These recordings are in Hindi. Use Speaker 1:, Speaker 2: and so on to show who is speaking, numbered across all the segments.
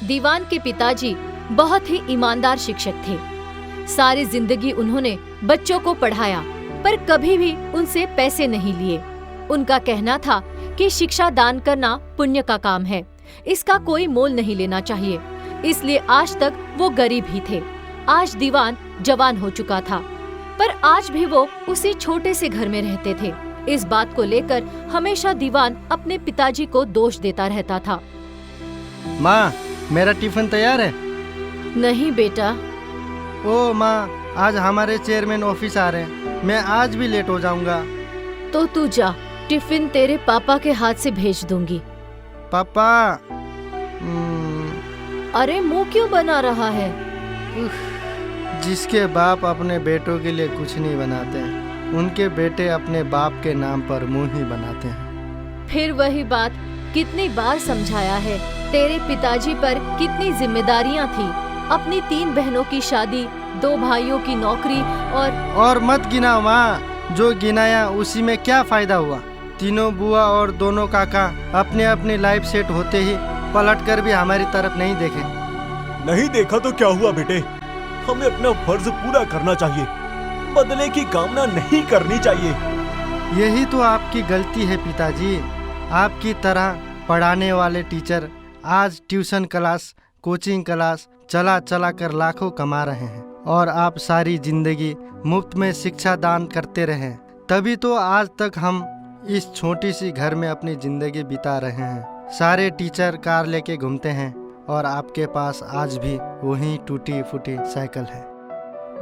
Speaker 1: दीवान के पिताजी बहुत ही ईमानदार शिक्षक थे। सारी जिंदगी उन्होंने बच्चों को पढ़ाया, पर कभी भी उनसे पैसे नहीं लिए। उनका कहना था कि शिक्षा दान करना पुण्य का काम है, इसका कोई मोल नहीं लेना चाहिए। इसलिए आज तक वो गरीब ही थे। आज दीवान जवान हो चुका था, पर आज भी वो उसी छोटे से घर में रहते थे। इस बात को लेकर हमेशा दीवान अपने पिताजी को दोष देता रहता था।
Speaker 2: माँ, मेरा टिफिन तैयार है?
Speaker 1: नहीं बेटा।
Speaker 2: ओ माँ, आज हमारे चेयरमैन ऑफिस आ रहे हैं, मैं आज भी लेट हो जाऊंगा।
Speaker 1: तो तू जा, टिफिन तेरे पापा के हाथ से भेज दूंगी।
Speaker 2: पापा।
Speaker 1: अरे मुंह क्यों बना रहा है?
Speaker 2: जिसके बाप अपने बेटों के लिए कुछ नहीं बनाते हैं, उनके बेटे अपने बाप के नाम पर मुंह ही बनाते हैं।
Speaker 1: फिर वही बात, कितनी बार समझाया है। तेरे पिताजी पर कितनी जिम्मेदारियां थी, अपनी 3 बहनों की शादी, 2 भाइयों की नौकरी और
Speaker 2: मत गिनाओ माँ, जो गिनाया उसी में क्या फायदा हुआ। तीनों बुआ और दोनों काका अपने अपने लाइफ सेट होते ही पलट कर भी हमारी तरफ नहीं देखे।
Speaker 3: नहीं देखा तो क्या हुआ बेटे, हमें अपना फर्ज पूरा करना चाहिए, बदले की कामना नहीं करनी चाहिए।
Speaker 2: यही तो आपकी गलती है पिताजी। आपकी तरह पढ़ाने वाले टीचर आज ट्यूशन क्लास, कोचिंग क्लास चला चला कर लाखों कमा रहे हैं, और आप सारी जिंदगी मुफ्त में शिक्षा दान करते रहे। तभी तो आज तक हम इस छोटी सी घर में अपनी जिंदगी बिता रहे हैं। सारे टीचर कार लेके घूमते हैं और आपके पास आज भी वही टूटी फूटी साइकिल है।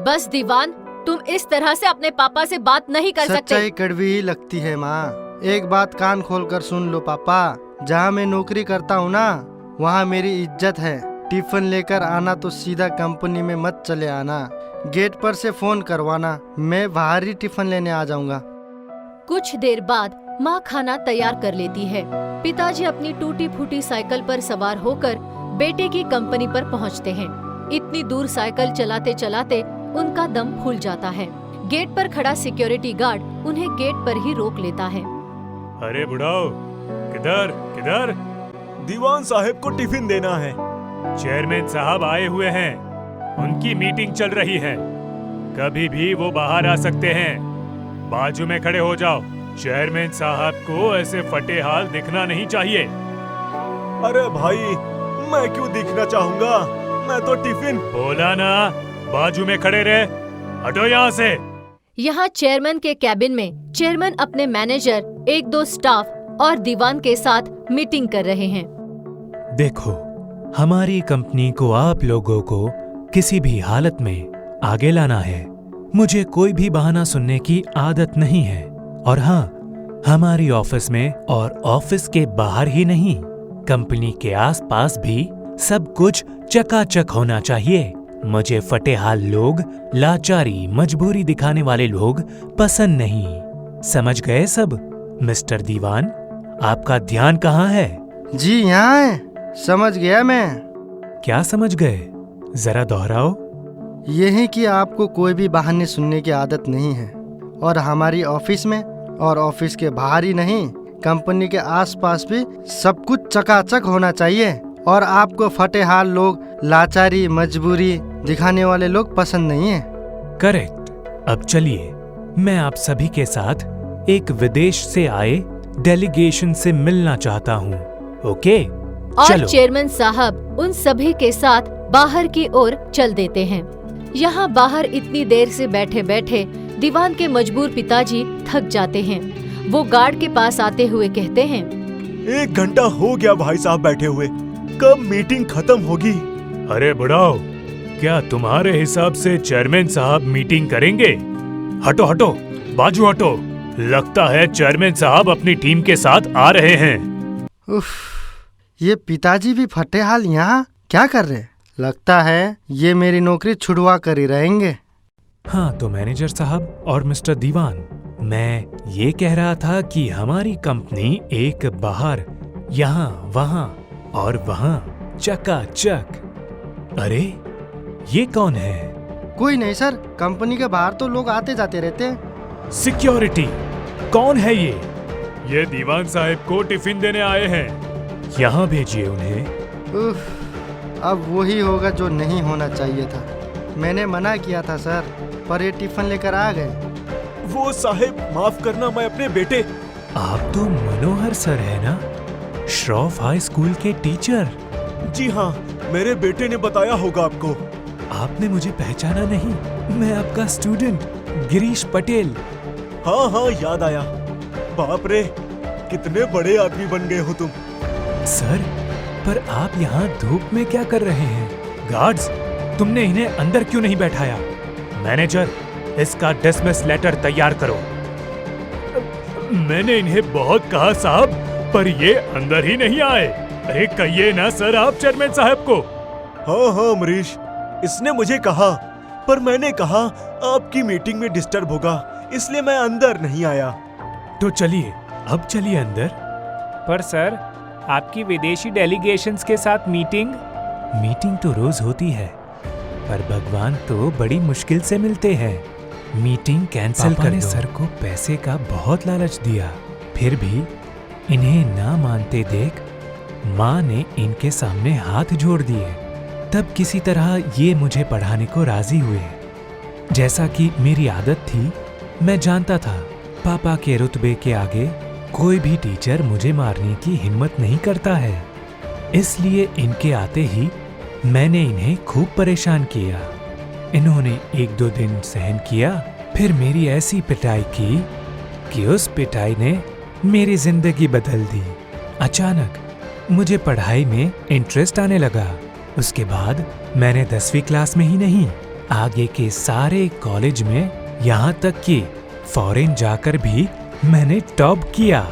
Speaker 1: बस दीवान, तुम इस तरह से अपने पापा से बात नहीं कर सकते।
Speaker 2: सच्चाई कड़वी ही लगती है माँ। एक बात कान खोलकर सुन लो पापा, जहाँ मैं नौकरी करता हूँ ना, वहाँ मेरी इज्जत है। टिफिन लेकर आना तो सीधा कंपनी में मत चले आना, गेट पर से फोन करवाना, मैं बाहर ही टिफिन लेने आ जाऊंगा।
Speaker 1: कुछ देर बाद माँ खाना तैयार कर लेती है। पिताजी अपनी टूटी फूटी साइकिल पर सवार होकर बेटे की कंपनी पर पहुँचते हैं। इतनी दूर साइकिल चलाते चलाते उनका दम फूल जाता है। गेट पर खड़ा सिक्योरिटी गार्ड उन्हें गेट पर ही रोक लेता है।
Speaker 3: अरे बुढ़ाओ, किधर किधर? दीवान साहब को टिफिन देना है।
Speaker 4: चेयरमैन साहब आए हुए हैं, उनकी मीटिंग चल रही है, कभी भी वो बाहर आ सकते हैं। बाजू में खड़े हो जाओ। चेयरमैन साहब को ऐसे फटे हाल दिखना नहीं चाहिए।
Speaker 3: अरे भाई, मैं क्यों दिखना चाहूँगा, मैं तो टिफिन।
Speaker 4: बोला ना, बाजू में खड़े रहे, हटो यहाँ से।
Speaker 1: यहाँ चेयरमैन के कैबिन में चेयरमैन अपने मैनेजर, 1-2 स्टाफ और दीवान के साथ मीटिंग कर रहे हैं।
Speaker 4: देखो, हमारी कंपनी को आप लोगों को किसी भी हालत में आगे लाना है। मुझे कोई भी बहाना सुनने की आदत नहीं है। और हाँ, हमारी ऑफिस में और ऑफिस के बाहर ही नहीं, कंपनी के आसपास भी सब कुछ चकाचक होना चाहिए। मुझे फटेहाल लोग, लाचारी, मजबूरी दिखाने वाले लोग पसंद नहीं। समझ गए सब? मिस्टर दीवान, आपका ध्यान कहाँ है?
Speaker 2: जी यहाँ है, समझ गया मैं।
Speaker 4: क्या समझ गए? जरा दोहराओ।
Speaker 2: यही कि आपको कोई भी बहाने सुनने की आदत नहीं है, और हमारी ऑफिस में और ऑफिस के बाहर ही नहीं, कंपनी के आसपास भी सब कुछ चकाचक होना चाहिए। और आपको फटेहाल लोग, लाचारी, मजबूरी दिखाने वाले लोग पसंद नहीं है।
Speaker 4: करेक्ट। अब चलिए, मैं आप सभी के साथ एक विदेश से आए डेलीगेशन से मिलना चाहता हूँ। ओके,
Speaker 1: और
Speaker 4: चलो।
Speaker 1: चेयरमैन साहब उन सभी के साथ बाहर की ओर चल देते हैं। यहाँ बाहर इतनी देर से बैठे बैठे दीवान के मजबूर पिताजी थक जाते हैं। वो गार्ड के पास आते हुए कहते हैं,
Speaker 3: 1 घंटा हो गया भाई साहब बैठे हुए, कब मीटिंग खत्म होगी?
Speaker 4: अरे बुढ़ाओ, क्या तुम्हारे हिसाब से चेयरमैन साहब मीटिंग करेंगे? हटो हटो, बाजू हटो। लगता है चेयरमैन साहब अपनी टीम के साथ आ रहे हैं।
Speaker 2: उफ, ये पिताजी भी फटेहाल यहाँ क्या कर रहे? लगता है ये मेरी नौकरी छुड़वा कर ही रहेंगे।
Speaker 4: हाँ तो मैनेजर साहब और मिस्टर दीवान, मैं ये कह रहा था कि हमारी कंपनी एक बाहर, यहाँ वहाँ और वहाँ चकाचक। अरे ये कौन है?
Speaker 2: कोई नहीं सर, कंपनी के बाहर तो लोग आते जाते रहते हैं।
Speaker 4: सिक्योरिटी, कौन है ये? ये दीवान साहब को टिफिन देने आए हैं, यहाँ भेजिए उन्हें।
Speaker 2: उफ, अब वही होगा जो नहीं होना चाहिए था। मैंने मना किया था सर, पर ये टिफिन लेकर आ गए।
Speaker 3: वो साहेब, माफ करना, मैं अपने बेटे।
Speaker 4: आप तो मनोहर सर है ना, श्रॉफ हाई स्कूल के टीचर?
Speaker 3: जी हाँ, मेरे बेटे ने बताया होगा आपको।
Speaker 4: आपने मुझे पहचाना नहीं? मैं आपका स्टूडेंट गिरीश पटेल।
Speaker 3: हाँ हाँ, याद आया। बाप रे, कितने बड़े आदमी बन गए हो तुम।
Speaker 4: सर, पर आप यहाँ धूप में क्या कर रहे हैं? गार्ड्स, तुमने इन्हें अंदर क्यों नहीं बैठाया? मैनेजर, इसका डिसमिस लेटर तैयार करो। मैंने इन्हें बहुत कहा साहब, पर ये अंदर ही नहीं आए। अरे कहिए ना सर आप चेयरमैन साहब को।
Speaker 3: हाँ हाँ अमरीश, इसने मुझे कहा, पर मैंने कहा आपकी मीटिंग में डिस्टर्ब होगा, इसलिए मैं अंदर नहीं आया।
Speaker 4: तो चलिए, अब चलिए अंदर।
Speaker 5: पर सर, आपकी विदेशी डेलीगेशंस के साथ
Speaker 4: मीटिंग तो रोज होती है, पर भगवान तो बड़ी मुश्किल से मिलते हैं। मीटिंग कैंसिल कर दो। सर को पैसे का बहुत लालच दिया, फिर भी इन्हें ना मानते देख माँ ने इनके सामने हाथ जोड़ दिए। तब किसी तरह ये मुझे पढ़ाने को राजी हुए। जैसा कि मेरी आदत थी, मैं जानता था पापा के रुतबे के आगे कोई भी टीचर मुझे मारने की हिम्मत नहीं करता है। इसलिए इनके आते ही मैंने इन्हें खूब परेशान किया। इन्होंने 1-2 दिन सहन किया, फिर मेरी ऐसी पिटाई की कि उस पिटाई ने मेरी जिंदगी बदल दी। अचानक मुझे पढ़ाई में इंटरेस्ट आने लगा। उसके बाद मैंने 10वीं क्लास में ही नहीं, आगे के सारे कॉलेज में, यहाँ तक कि फॉरेन जाकर भी मैंने टॉप किया।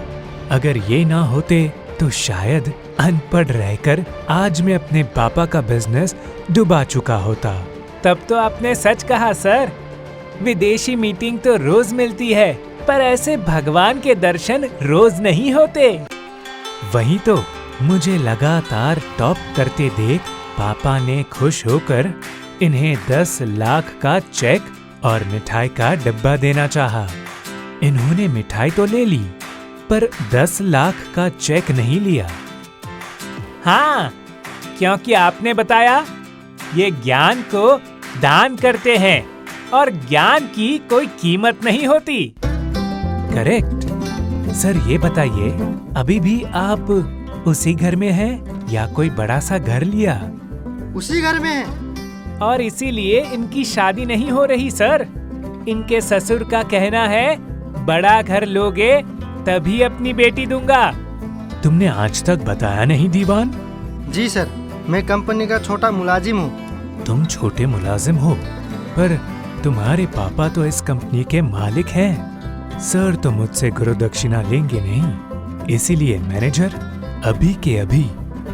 Speaker 4: अगर ये ना होते तो शायद अनपढ़ रहकर आज मैं अपने पापा का बिजनेस डुबा चुका होता।
Speaker 5: तब तो आपने सच कहा सर। विदेशी मीटिंग तो रोज मिलती है, पर ऐसे भगवान के दर्शन रोज नहीं होते।
Speaker 4: वही तो, मुझे लगातार टॉप करते देख पापा ने खुश होकर इन्हें 10 लाख का चेक और मिठाई का डब्बा देना चाहा। इन्होंने मिठाई तो ले ली, पर 10 लाख का चेक नहीं लिया।
Speaker 5: हाँ, क्योंकि आपने बताया ये ज्ञान को दान करते हैं और ज्ञान की कोई कीमत नहीं होती।
Speaker 4: करेक्ट। सर ये बताइए, अभी भी आप उसी घर में हैं या कोई बड़ा सा घर लिया?
Speaker 2: उसी घर में है।
Speaker 5: और इसीलिए इनकी शादी नहीं हो रही सर। इनके ससुर का कहना है, बड़ा घर लोगे तभी अपनी बेटी दूंगा।
Speaker 4: तुमने आज तक बताया नहीं दीवान?
Speaker 2: जी सर, मैं कंपनी का छोटा मुलाजिम हूँ।
Speaker 4: तुम छोटे मुलाजिम हो, पर तुम्हारे पापा तो इस कंपनी के मालिक हैं। सर तो मुझसे गुरु दक्षिणा लेंगे नहीं, इसीलिए मैनेजर अभी के अभी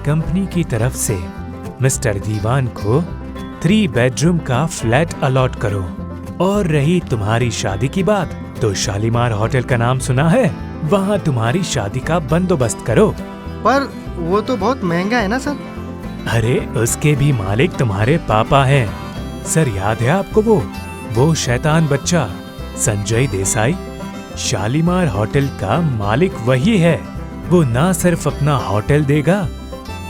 Speaker 4: कंपनी की तरफ से मिस्टर दीवान को 3 बेडरूम का फ्लैट अलॉट करो। और रही तुम्हारी शादी की बात, तो शालीमार होटल का नाम सुना है? वहाँ तुम्हारी शादी का बंदोबस्त करो।
Speaker 2: पर वो तो बहुत महंगा है ना सर।
Speaker 4: अरे उसके भी मालिक तुम्हारे पापा हैं। सर याद है आपको वो शैतान बच्चा संजय देसाई? शालीमार होटल का मालिक वही है। वो ना सिर्फ अपना होटल देगा,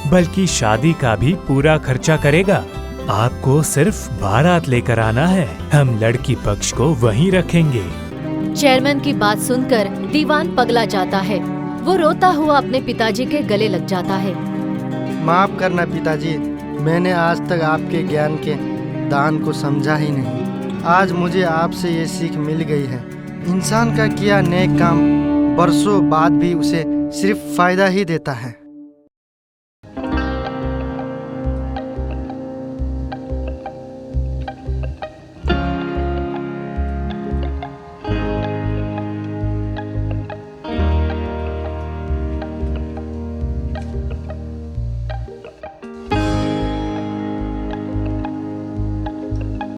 Speaker 4: बल्कि शादी का भी पूरा खर्चा करेगा। आपको सिर्फ बारात लेकर आना है, हम लड़की पक्ष को वहीं रखेंगे।
Speaker 1: चेयरमैन की बात सुनकर दीवान पगला जाता है। वो रोता हुआ अपने पिताजी के गले लग जाता है।
Speaker 2: माफ करना पिताजी, मैंने आज तक आपके ज्ञान के दान को समझा ही नहीं। आज मुझे आपसे ये सीख मिल गई है, इंसान का किया नेक काम बरसों बाद भी उसे सिर्फ फायदा ही देता है।